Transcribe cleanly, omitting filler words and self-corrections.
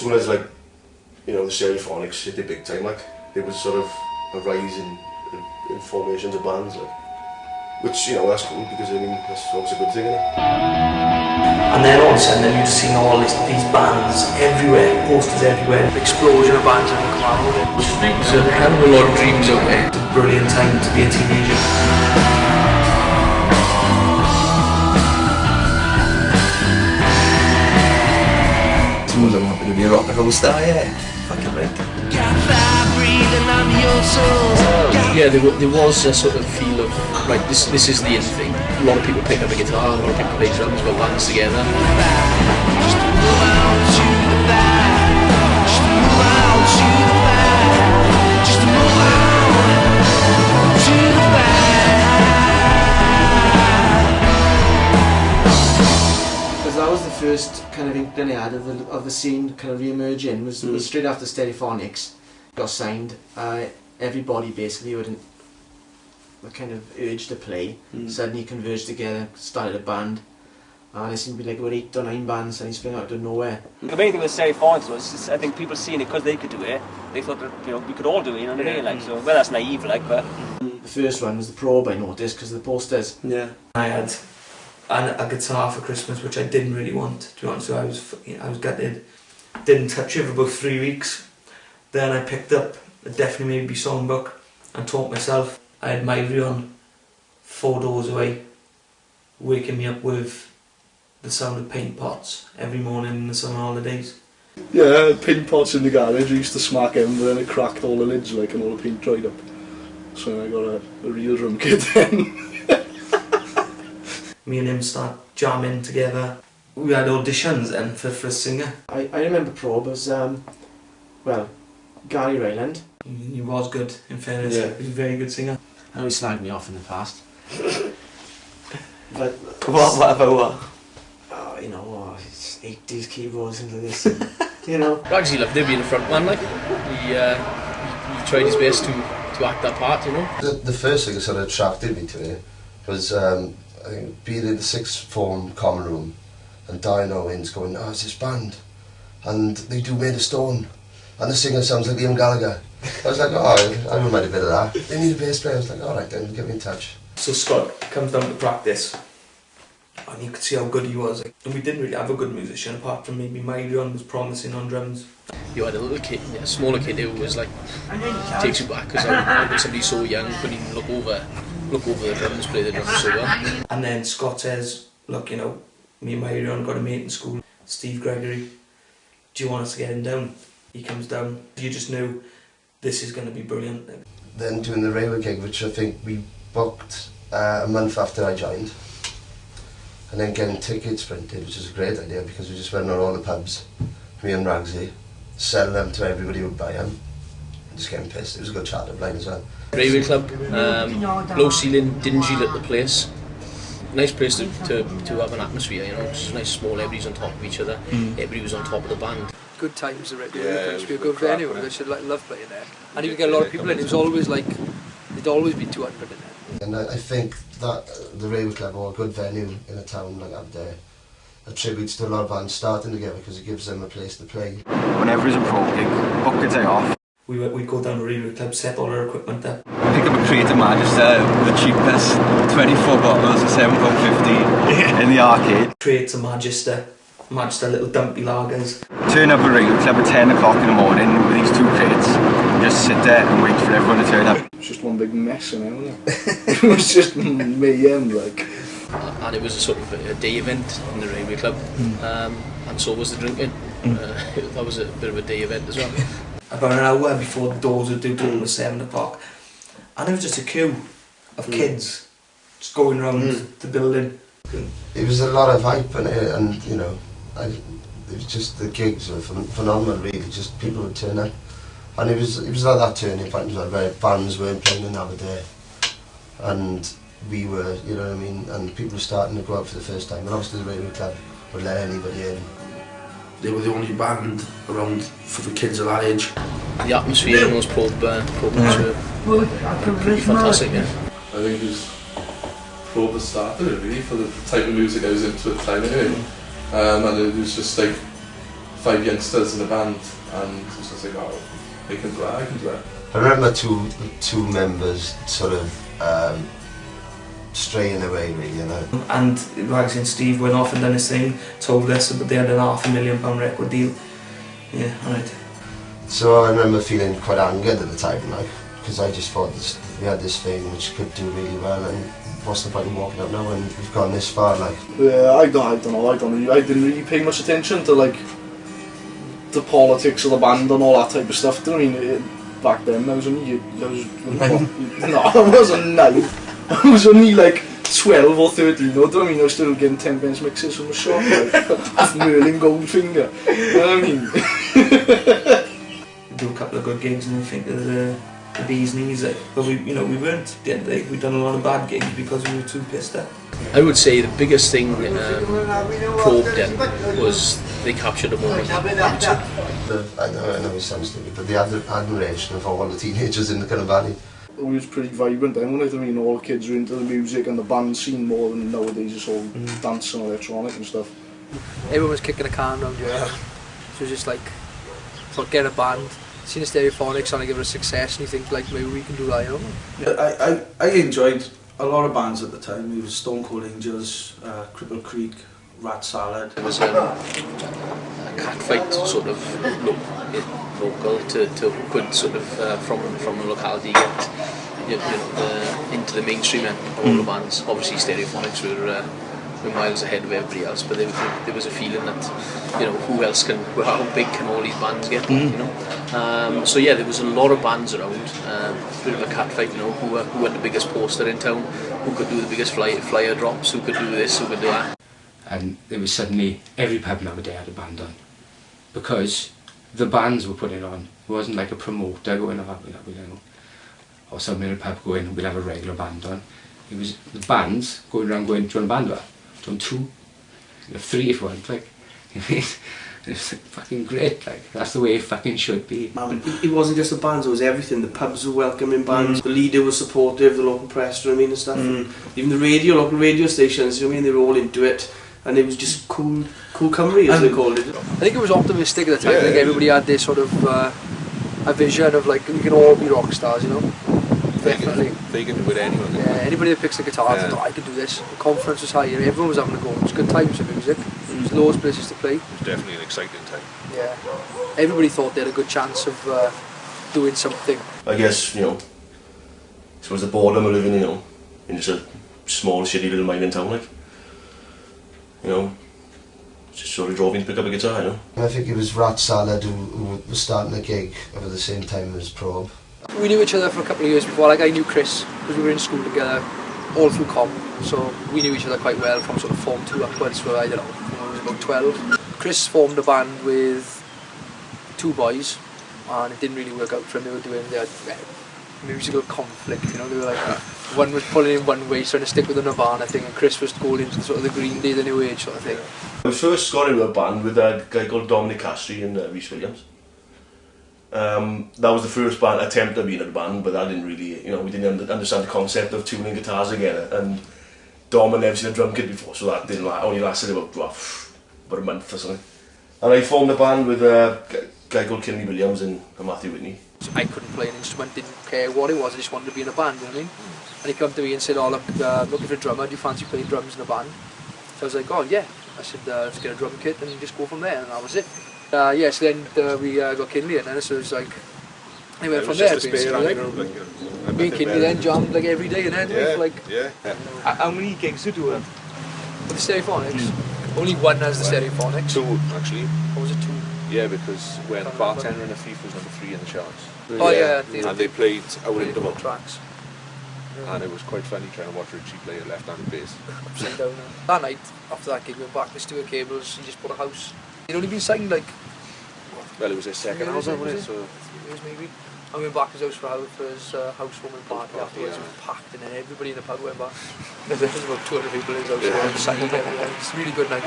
soon as like, you know, the stereophonics hit the big time, like there was sort of a rise in formations of bands, like, which, you know, that's cool because I mean that's always a good thing, isn't it? And then all of a sudden then you're just seeing all these bands everywhere, posters everywhere, explosion of bands in the crowd. There's a hell of a lot of dreams out there. It's a brilliant time to be a teenager. Suppose I wanted to be a rock and roll star, yeah. Fucking right. Yeah, there was a sort of feel of, right, this is the in thing. A lot of people pick up a guitar, a lot of people play drums, got bands together. Just move out to the back, just move out to the back, just move out to the back. Because that was the first kind of inkling I had of the scene kind of re-emerging, was straight after Stereophonics got signed. Everybody basically would the kind of urge to play suddenly converged together, started a band, and it seemed to be like about 8 or 9 bands suddenly sprang out of nowhere. The main thing with Stereophonics was just, I think people seeing it because they could do it, they thought that, you know, we could all do it, you know what I mean? Like, so, well, that's naive, like, but... The first one was the Probe, I noticed, because of the posters. Yeah. I had a guitar for Christmas, which I didn't really want, to be honest, so I was gutted. Didn't touch it for about 3 weeks. Then I picked up a Definitely Maybe songbook and taught myself. I had Myri on 4 doors away, waking me up with the sound of paint pots every morning in the summer holidays. Yeah, paint pots in the garage. I used to smack them, but then it cracked all the lids, like, and all the paint dried up. So I got a real drum kit then. Me and him start jamming together. We had auditions then for a singer. I remember Probe as, well, Gary Ryland. He was good, in fairness. Yeah. He was a very good singer. I know he slagged me off in the past. But What? oh, you know, it's 80s keyboards into this, you know. Ragsy loved it being the front man, like. He tried his best to act that part, you know. The first thing that sort of attracted me to it was I think being in the sixth form common room and Diane Owens going, oh, it's this band and they do Made of Stone and the singer sounds like Liam Gallagher. I was like, oh, I wouldn't mind a bit of that. They need a bass player. I was like, alright then, get me in touch. So Scott comes down to practice and you could see how good he was. And we didn't really have a good musician apart from maybe Myrion was promising on drums. You had a little kid, a smaller kid who was like, takes you back because I somebody so young couldn't even look over the drums, play the drums so well. And then Scott says, look, you know, me and Myrion got a mate in school, Steve Gregory, do you want us to get him down? He comes down, you just knew this is going to be brilliant. Then doing the railway gig, which I think we booked a month after I joined, and then getting tickets printed, which was a great idea because we just went on all the pubs, me and Ragsy, selling them to everybody who would buy them, and just getting pissed. It was a good charter blind as well. Railway Club, low ceiling, dingy little place. Nice place to have an atmosphere, you know. It's nice, small, everybody's on top of each other. Everybody was on top of the band. Good times already. Yeah, it was a good venue. I should love playing there. And you could get a lot of people in. It was always like, there'd always be 200 in there. And I think that the Railway Club, or a good venue in a town like Aberdare, attributes to a lot of bands starting together because it gives them a place to play. Whenever there's a pro gig, book a day off. We'd go down to Railway Club, set all our equipment there. Pick up a crate of Manchester, the cheapest, 24 bottles of £7.50 in the arcade. Crates of Manchester little dumpy lagers. Turn up at Railway Club at 10 o'clock in the morning with these 2 crates and just sit there and wait for everyone to turn up. It was just one big mess, wasn't it? It was just mayhem, like. And it was a sort of a day event in the Railway Club, and so was the drinking. That was a bit of a day event as well. About an hour before the doors would do till it was 7 o'clock, and there was just a queue of kids just going around the building. It was a lot of hype and you know, it was just, the gigs were phenomenal really, just people would turn up. And it was like that turning point as well, where bands weren't playing in Aberdare and we were, you know what I mean, and people were starting to go out for the first time, and obviously the Railway Club would let anybody in. They were the only band around for the kids of that age. The atmosphere in those programs were pretty fantastic, yeah. I think it was Probe that started it really, for the type of music I was into at the time anyway. And it was just like 5 youngsters in the band, and it's just like, oh, they can do that, I can do that. I remember two members sort of straying away, really, you know. And Wagsy and Steve went off and done his thing, told us that they had an £500,000 record deal. Yeah, alright. So I remember feeling quite angered at the time, like, because I just thought we had this thing which could do really well, and what's the point of walking up now when we've gone this far, like? Yeah, I don't know. I didn't really pay much attention to like the politics of the band and all that type of stuff. Do you know what I mean? Back then, I was only no, I wasn't 9. I was only like 12 or 13. You know what I mean? I was still getting 10p mixes from the shop, like, with Merlin Goldfinger. You know what I mean? Do a couple of good gigs and we think of the bee's knees, like, but we weren't at the end of the day. We'd done a lot of bad gigs because we were too pissed up. I would say the biggest thing Probe did was they captured a moment. I know it sounds stupid, but the admiration of all the teenagers in the kind of valley. It was pretty vibrant then, wasn't it? I mean, all the kids were into the music and the band scene more than nowadays. It's all dance and electronic and stuff. Everyone was kicking a can around here. So it was just like, thought, get a band. Seen the Stereophonics trying to give it a success, and you think like maybe we can do that, you know? Yeah, I enjoyed a lot of bands at the time. It was Stone Cold Angels, Cripple Creek, Rat Salad. There was a catfight sort of local to who could sort of from the locality get into the mainstream end of all the bands. Obviously Stereophonics were miles ahead of everybody else, but there was a feeling that who else can, how big can all these bands get, so yeah, there was a lot of bands around, bit of a catfight, who had the biggest poster in town, who could do the biggest flyer drops, who could do this, who could do that. And there was suddenly every pub nowadays had a band on, because the bands were putting on. It wasn't like a promoter going, or someone in a pub going, we'll have a regular band on. It was the bands going around going, do you want a band? Done 2, 3 if you want, like. It's fucking great, like, that's the way it fucking should be. It wasn't just the bands, it was everything. The pubs were welcoming bands, the leader was supportive, the local press, you know what I mean, and stuff. And even the local radio stations, you know what I mean, they were all into it, and it was just cool Cymru, as they called it. I think it was optimistic at the time. I think everybody had this sort of a vision of like, we can all be rock stars, you know. Definitely. They can do it anyone. Yeah, anybody that picks the guitar thinks, I can do this. The confidence was high, everyone was having a go. It was good times of music. There was loads of places to play. It was definitely an exciting time. Yeah. Everybody thought they had a good chance of doing something. I guess, it was the boredom of living, in just a small, shitty little mining town, like. Just sort of drove in to pick up a guitar, I think it was Rat Salad who was starting the gig at the same time as Probe. We knew each other for a couple of years before. Like, I knew Chris because we were in school together, all through com. So we knew each other quite well from sort of Form 2 upwards for, I don't know, when I was about 12. Chris formed a band with 2 boys, and it didn't really work out for them. They had musical conflict, they were like, one was pulling in one way, trying to stick with the Nirvana thing, and Chris was going into sort of the Green Day, the New Age sort of thing. I first got into a band with a guy called Dominic Castry and Rhys Williams. That was the first attempt at being in a band, but that didn't really, we didn't understand the concept of tuning guitars together, and Dom had never seen a drum kit before, so that only lasted about a month or something. And I formed a band with a guy called Kinley Williams and Matthew Whitney. So I couldn't play an instrument, didn't care what it was, I just wanted to be in a band, you know what I mean? And he came to me and said, oh look, I'm looking for a drummer, do you fancy playing drums in a band? So I was like, oh yeah. I said, let's get a drum kit and just go from there, and that was it. So then we got Kinley in, and so it was like, I went from there basically. Me and Kinley then jammed like every day, and then How many gigs did you do? With the Stereophonics? Only one has the Stereophonics. 2 actually. Or was it 2? Yeah, because when Bartender and a Thief was number 3 in the charts. Oh yeah. And they played our interval tracks. And it was quite funny trying to watch Richie play a left-handed bass. Upside down. That night, after that gig, we went back to Stuart Cable's and just bought a house. He'd only been signed like... Well, it was his second album, wasn't it? 3 years maybe. And we went back to his house for his housewarming party afterwards. It was packed, and then everybody in the pub went back. There was about 200 people in his house, signed everyone. It's a really good night.